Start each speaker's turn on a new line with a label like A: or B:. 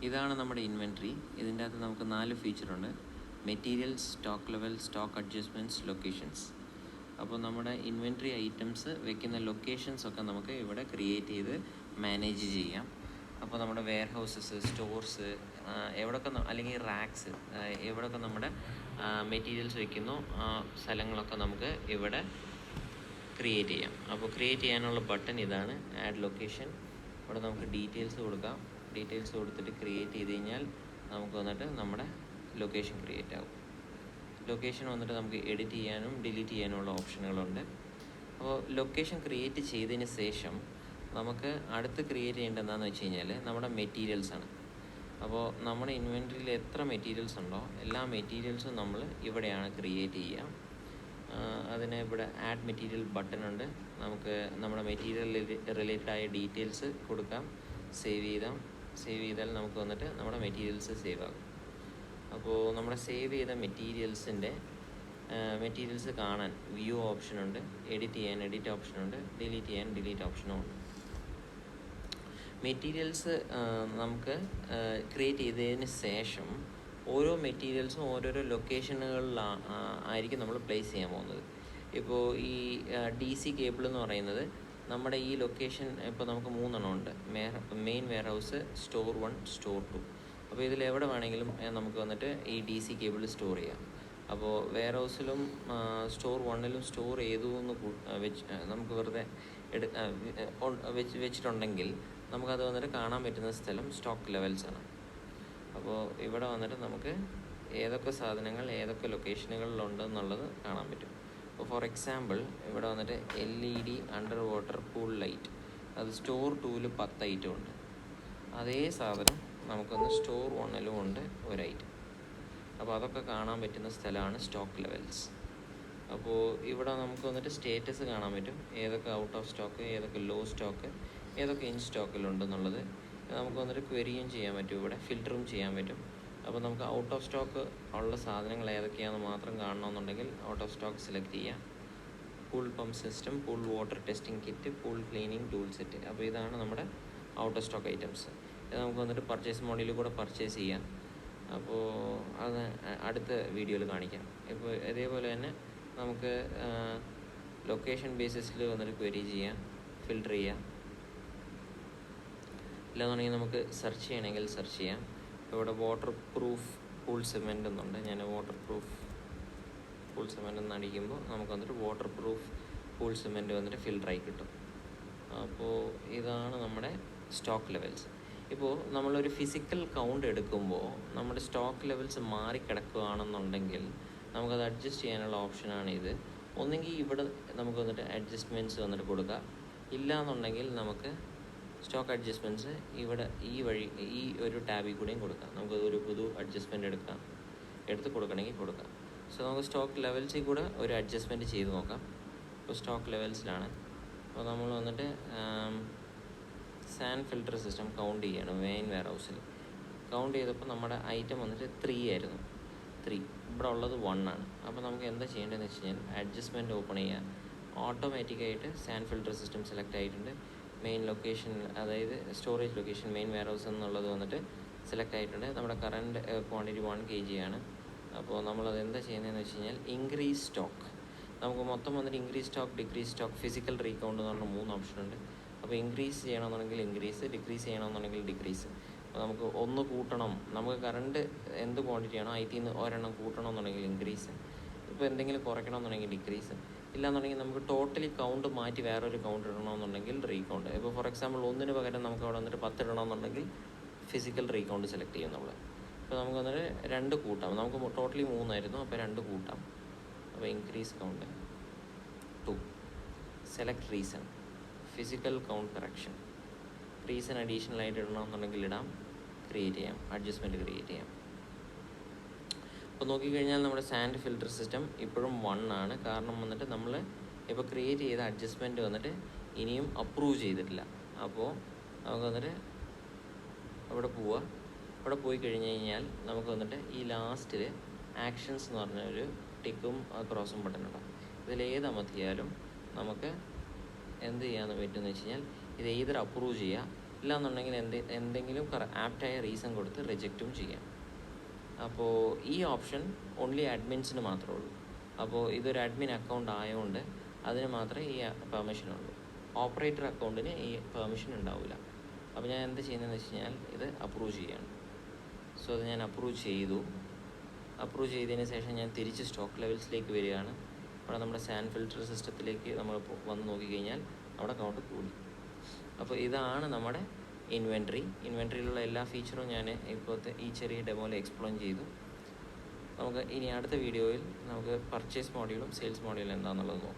A: ഇതാണ് നമ്മുടെ ഇൻവെൻട്രി. ഇതിൻ്റെ അകത്ത് നമുക്ക് 4 ഫീച്ചറുണ്ട്: materials, stock level, stock adjustments, locations. അപ്പോൾ നമ്മുടെ ഇൻവെൻട്രി ഐറ്റംസ് വെക്കുന്ന ലൊക്കേഷൻസ് ഒക്കെ നമുക്ക് ഇവിടെ ക്രിയേറ്റ് ചെയ്ത് മാനേജ് ചെയ്യാം. അപ്പോൾ നമ്മുടെ വെയർ ഹൗസസ്, സ്റ്റോർസ്, എവിടെയൊക്കെ അല്ലെങ്കിൽ റാക്സ്, എവിടെയൊക്കെ നമ്മുടെ മെറ്റീരിയൽസ് വെക്കുന്നു ആ സ്ഥലങ്ങളൊക്കെ നമുക്ക് ഇവിടെ ക്രിയേറ്റ് ചെയ്യാം. അപ്പോൾ ക്രിയേറ്റ് ചെയ്യാനുള്ള ബട്ടൺ ഇതാണ്, ആഡ് ലൊക്കേഷൻ. ഇവിടെ നമുക്ക് ഡീറ്റെയിൽസ് കൊടുക്കാം. ഡീറ്റെയിൽസ് കൊടുത്തിട്ട് ക്രിയേറ്റ് ചെയ്ത് കഴിഞ്ഞാൽ നമുക്ക് വന്നിട്ട് നമ്മുടെ ലൊക്കേഷൻ ക്രിയേറ്റ് ആകും. ലൊക്കേഷൻ വന്നിട്ട് നമുക്ക് എഡിറ്റ് ചെയ്യാനും ഡിലീറ്റ് ചെയ്യാനുമുള്ള ഓപ്ഷനുകളുണ്ട്. അപ്പോൾ ലൊക്കേഷൻ ക്രിയേറ്റ് ചെയ്തതിന് ശേഷം നമുക്ക് അടുത്ത് ക്രിയേറ്റ് ചെയ്യേണ്ടത് എന്താണെന്ന് വെച്ച് കഴിഞ്ഞാൽ നമ്മുടെ മെറ്റീരിയൽസാണ്. അപ്പോൾ നമ്മുടെ ഇൻവെൻട്രിയിൽ എത്ര മെറ്റീരിയൽസ് ഉണ്ടോ എല്ലാ മെറ്റീരിയൽസും നമ്മൾ ഇവിടെയാണ് ക്രിയേറ്റ് ചെയ്യുക. അതിന് ഇവിടെ ആഡ് മെറ്റീരിയൽ ബട്ടൺ ഉണ്ട്. നമുക്ക് നമ്മുടെ മെറ്റീരിയൽ റിലേറ്റഡ് ആയ ഡീറ്റെയിൽസ് കൊടുക്കാം. സേവ് ചെയ്താൽ നമുക്ക് വന്നിട്ട് നമ്മുടെ മെറ്റീരിയൽസ് സേവ് ആകും. അപ്പോൾ നമ്മുടെ സേവ് ചെയ്ത മെറ്റീരിയൽസ് കാണാൻ വ്യൂ ഓപ്ഷനുണ്ട്, എഡിറ്റ് ചെയ്യാൻ എഡിറ്റ് ഓപ്ഷനുണ്ട്, ഡിലീറ്റ് ചെയ്യാൻ ഡിലീറ്റ് ഓപ്ഷനും ഉണ്ട്. മെറ്റീരിയൽസ് നമുക്ക് ക്രിയേറ്റ് ചെയ്തതിന് ശേഷം ഓരോ മെറ്റീരിയൽസും ഓരോരോ ലൊക്കേഷനുകളിലായിരിക്കും നമ്മൾ പ്ലേസ് ചെയ്യാൻ പോകുന്നത്. ഇപ്പോൾ ഈ DC കേബിൾ എന്ന് പറയുന്നത് നമ്മുടെ ഈ ലൊക്കേഷൻ ഇപ്പോൾ നമുക്ക് 3 എണ്ണം ഉണ്ട്. Main warehouse, store 1, store 2. അപ്പോൾ ഇതിൽ എവിടെ വേണമെങ്കിലും നമുക്ക് വന്നിട്ട് ഈ DC കേബിൾ സ്റ്റോർ ചെയ്യാം. അപ്പോൾ വെയർ ഹൗസിലും സ്റ്റോർ 1ലും സ്റ്റോർ ചെയ്തുവെന്ന് നമുക്ക് വെറുതെ വെച്ചിട്ടുണ്ടെങ്കിൽ നമുക്കത് വന്നിട്ട് കാണാൻ പറ്റുന്ന സ്ഥലം സ്റ്റോക്ക് ലെവൽസാണ്. അപ്പോൾ ഇവിടെ വന്നിട്ട് നമുക്ക് ഏതൊക്കെ സാധനങ്ങൾ ഏതൊക്കെ ലൊക്കേഷനുകളിലുണ്ടെന്നുള്ളത് കാണാൻ പറ്റും. അപ്പോൾ ഫോർ എക്സാമ്പിൾ ഇവിടെ വന്നിട്ട് LED under water pool light, അത് സ്റ്റോർ 2ൽ 10 ഐറ്റം ഉണ്ട്. അതേ സാധനം നമുക്കൊന്ന് സ്റ്റോർ 1ലും ഉണ്ട് ഒരു ഐറ്റം. അപ്പോൾ അതൊക്കെ കാണാൻ പറ്റുന്ന സ്ഥലമാണ് സ്റ്റോക്ക് ലെവൽസ്. അപ്പോൾ ഇവിടെ നമുക്ക് വന്നിട്ട് സ്റ്റേറ്റസ് കാണാൻ പറ്റും, ഏതൊക്കെ ഔട്ട് ഓഫ് സ്റ്റോക്ക്, ഏതൊക്കെ ലോ സ്റ്റോക്ക്, ഏതൊക്കെ ഇൻ സ്റ്റോക്കിലുണ്ടെന്നുള്ളത് നമുക്ക് വന്നിട്ട് ക്വരിയും ചെയ്യാൻ പറ്റും, ഇവിടെ ഫിൽറ്ററും ചെയ്യാൻ പറ്റും. അപ്പോൾ നമുക്ക് ഔട്ട് ഓഫ് സ്റ്റോക്ക് ഉള്ള സാധനങ്ങൾ ഏതൊക്കെയാണെന്ന് മാത്രം കാണണമെന്നുണ്ടെങ്കിൽ ഔട്ട് ഓഫ് സ്റ്റോക്ക് സെലക്ട് ചെയ്യാം. Pool pump system, pool water testing kit, pool cleaning tool set. അപ്പോൾ ഇതാണ് നമ്മുടെ ഔട്ട് ഓഫ് സ്റ്റോക്ക് ഐറ്റംസ്. ഇത് നമുക്ക് വന്നിട്ട് പർച്ചേസ് മോഡിൽ കൂടെ പർച്ചേസ് ചെയ്യാം. അപ്പോൾ അത് അടുത്ത വീഡിയോയിൽ കാണിക്കാം. ഇപ്പോൾ ഇതേപോലെ തന്നെ നമുക്ക് ലൊക്കേഷൻ ബേസിസിൽ വന്നിട്ട് ക്വരി ചെയ്യാം, ഫിൽറ്റർ ചെയ്യാം. ഇല്ലാന്നുണ്ടെങ്കിൽ നമുക്ക് സെർച്ച് ചെയ്യണമെങ്കിൽ സെർച്ച് ചെയ്യാം. ഇവിടെ വാട്ടർ പ്രൂഫ് പൂൾ സിമെൻ്റ് എന്നുണ്ട്. ഞാൻ വാട്ടർ പ്രൂഫ് പൂൾ സിമെൻ്റ് എന്ന് അടിക്കുമ്പോൾ നമുക്ക് വന്നിട്ട് വാട്ടർ പ്രൂഫ് പൂൾ സിമെൻ്റ് വന്നിട്ട് ഫിൽറ്ററായി കിട്ടും. അപ്പോൾ ഇതാണ് നമ്മുടെ സ്റ്റോക്ക് ലെവൽസ്. ഇപ്പോൾ നമ്മളൊരു ഫിസിക്കൽ കൗണ്ട് എടുക്കുമ്പോൾ നമ്മുടെ സ്റ്റോക്ക് ലെവൽസ് മാറിക്കിടക്കുകയാണെന്നുണ്ടെങ്കിൽ നമുക്കത് അഡ്ജസ്റ്റ് ചെയ്യാനുള്ള ഓപ്ഷനാണ് ഇത്. ഒന്നെങ്കിൽ ഇവിടെ നമുക്ക് വന്നിട്ട് അഡ്ജസ്റ്റ്മെൻറ്റ്സ് വന്നിട്ട് കൊടുക്കുക. ഇല്ലയെന്നുണ്ടെങ്കിൽ നമുക്ക് സ്റ്റോക്ക് അഡ്ജസ്റ്റ്മെൻറ്റ്സ് ഇവിടെ ഈ ഒരു ടാബിൽ കൂടെയും കൊടുക്കാം. നമുക്കതൊരു പുതു അഡ്ജസ്റ്റ്മെൻറ്റ് എടുത്ത് കൊടുക്കണമെങ്കിൽ കൊടുക്കാം. സോ നമുക്ക് സ്റ്റോക്ക് ലെവൽസിൽ കൂടെ ഒരു അഡ്ജസ്റ്റ്മെൻറ്റ് ചെയ്ത് നോക്കാം. ഇപ്പോൾ സ്റ്റോക്ക് ലെവൽസിലാണ്. അപ്പോൾ നമ്മൾ വന്നിട്ട് സാൻഡ് ഫിൽറ്റർ സിസ്റ്റം കൗണ്ട് ചെയ്യണം. മെയിൻ വെയർ ഹൗസിൽ കൗണ്ട് ചെയ്തപ്പോൾ നമ്മുടെ ഐറ്റം വന്നിട്ട് 3 ആയിരുന്നു. 3 ഇവിടെ ഉള്ളത് 1 ആണ്. അപ്പോൾ നമുക്ക് എന്താ ചെയ്യേണ്ടതെന്ന് വെച്ച് കഴിഞ്ഞാൽ അഡ്ജസ്റ്റ്മെൻറ്റ് ഓപ്പൺ ചെയ്യുക. ഓട്ടോമാറ്റിക്കായിട്ട് സാൻഡ് ഫിൽറ്റർ സിസ്റ്റം സെലക്ട് ആയിട്ടുണ്ട്. മെയിൻ ലൊക്കേഷൻ, അതായത് storage location main warehouse എന്നുള്ളത് വന്നിട്ട് സെലക്ട് ആയിട്ടുണ്ട്. നമ്മുടെ കറണ്ട് ക്വാണ്ടിറ്റി 1 kg ആണ്. അപ്പോൾ നമ്മളത് എന്താ ചെയ്യുന്നതെന്ന് വെച്ച് കഴിഞ്ഞാൽ ഇൻക്രീസ് സ്റ്റോക്ക്. നമുക്ക് മൊത്തം വന്നിട്ട് increase stock, decrease stock, physical recount എന്ന് പറഞ്ഞ 3 ഓപ്ഷനുണ്ട്. അപ്പോൾ ഇൻക്രീസ് ചെയ്യണമെന്നുണ്ടെങ്കിൽ ഇൻക്രീസ്, ഡിക്രീസ് ചെയ്യണമെന്നുണ്ടെങ്കിൽ ഡിക്രീസ്. അപ്പോൾ നമുക്ക് 1 കൂട്ടണം, നമുക്ക് കറണ്ട് എന്ത് ക്വാണ്ടിറ്റി ആണോ അതിൽ നിന്ന് ഒരെണ്ണം കൂട്ടണമെന്നുണ്ടെങ്കിൽ ഇൻക്രീസ്. ഇപ്പോൾ എന്തെങ്കിലും കുറയ്ക്കണമെന്നുണ്ടെങ്കിൽ ഡിക്രീസ്. ഇല്ലാന്നുണ്ടെങ്കിൽ നമുക്ക് ടോട്ടലി കൗണ്ട് മാറ്റി വേറൊരു കൗണ്ട് ഇടണമെന്നുണ്ടെങ്കിൽ റീകൗണ്ട്. ഇപ്പോൾ ഫോർ എക്സാമ്പിൾ 1 പകരം നമുക്ക് അവിടെ വന്നിട്ട് 10 ഇടണമെന്നുണ്ടെങ്കിൽ ഫിസിക്കൽ റീകൗണ്ട് സെലക്ട് ചെയ്യും നമ്മൾ. അപ്പോൾ നമുക്ക് വന്നിട്ട് 2 കൂട്ടാം. നമുക്ക് ടോട്ടലി 3 ആയിരുന്നു, അപ്പോൾ 2 കൂട്ടാം. അപ്പോൾ increase count 2. Select reason, physical count correction. Reason additional ആയിട്ട് ഇടണമെന്നുണ്ടെങ്കിൽ ഇടാം, ക്രിയേറ്റ് ചെയ്യാം, അഡ്ജസ്റ്റ്മെൻറ്റ് ക്രിയേറ്റ് ചെയ്യാം. അപ്പോൾ നോക്കിക്കഴിഞ്ഞാൽ നമ്മുടെ സാൻഡ് ഫിൽറ്റർ സിസ്റ്റം ഇപ്പോഴും 1 ആണ്. കാരണം വന്നിട്ട് നമ്മൾ ഇപ്പോൾ ക്രിയേറ്റ് ചെയ്ത അഡ്ജസ്റ്റ്മെൻറ്റ് വന്നിട്ട് ഇനിയും അപ്രൂവ് ചെയ്തിട്ടില്ല. അപ്പോൾ നമുക്ക് വന്നിട്ട് അവിടെ പോവുക. അവിടെ പോയി കഴിഞ്ഞ് കഴിഞ്ഞാൽ നമുക്ക് വന്നിട്ട് ഈ ലാസ്റ്റിൽ ആക്ഷൻസ് എന്ന് പറഞ്ഞ ഒരു ടിക്കും ക്രോസും ബട്ടൺ ഉണ്ടാകും. ഇതിലേത് അമർത്തിയാലും നമുക്ക് എന്ത് ചെയ്യാൻ പറ്റുമെന്ന് വെച്ച് കഴിഞ്ഞാൽ ഇത് എയ്തർ അപ്രൂവ് ചെയ്യുക ഇല്ലാന്നുണ്ടെങ്കിൽ എന്തെങ്കിലും ആപ്റ്റായ റീസൺ കൊടുത്ത് റിജക്റ്റും ചെയ്യാം. അപ്പോൾ ഈ ഓപ്ഷൻ ഓൺലി അഡ്മിൻസിന് മാത്രമേ ഉള്ളൂ. അപ്പോൾ ഇതൊരു അഡ്മിൻ അക്കൗണ്ട് ആയതുകൊണ്ട് അതിന് മാത്രമേ ഈ പെർമിഷൻ ഉള്ളൂ. ഓപ്പറേറ്റർ അക്കൗണ്ടിന് ഈ പെർമിഷൻ ഉണ്ടാവില്ല. അപ്പോൾ ഞാൻ എന്ത് ചെയ്യുന്നതെന്ന് വെച്ച് കഴിഞ്ഞാൽ ഇത് അപ്രൂവ് ചെയ്യാണ്. സോ അത് ഞാൻ അപ്രൂവ് ചെയ്തതിന് ശേഷം ഞാൻ തിരിച്ച് സ്റ്റോക്ക് ലെവൽസിലേക്ക് വരികയാണ്. അവിടെ നമ്മുടെ സാൻ ഫിൽറ്റർ സിസ്റ്റത്തിലേക്ക് നമ്മൾ വന്ന് നോക്കിക്കഴിഞ്ഞാൽ നമ്മുടെ അക്കൗണ്ട് കൂടി. അപ്പോൾ ഇതാണ് നമ്മുടെ ഇൻവെൻട്രിയിലുള്ള എല്ലാ ഫീച്ചറും ഞാൻ ഇപ്പോഴത്തെ ഈ ചെറിയ ഡെമോയിൽ എക്സ്പ്ലെയിൻ ചെയ്തു. നമുക്ക് ഇനി അടുത്ത വീഡിയോയിൽ നമുക്ക് പർച്ചേസ് മോഡ്യൂളും സെയിൽസ് മോഡ്യൂളും എന്താണെന്നുള്ളത് നോക്കാം.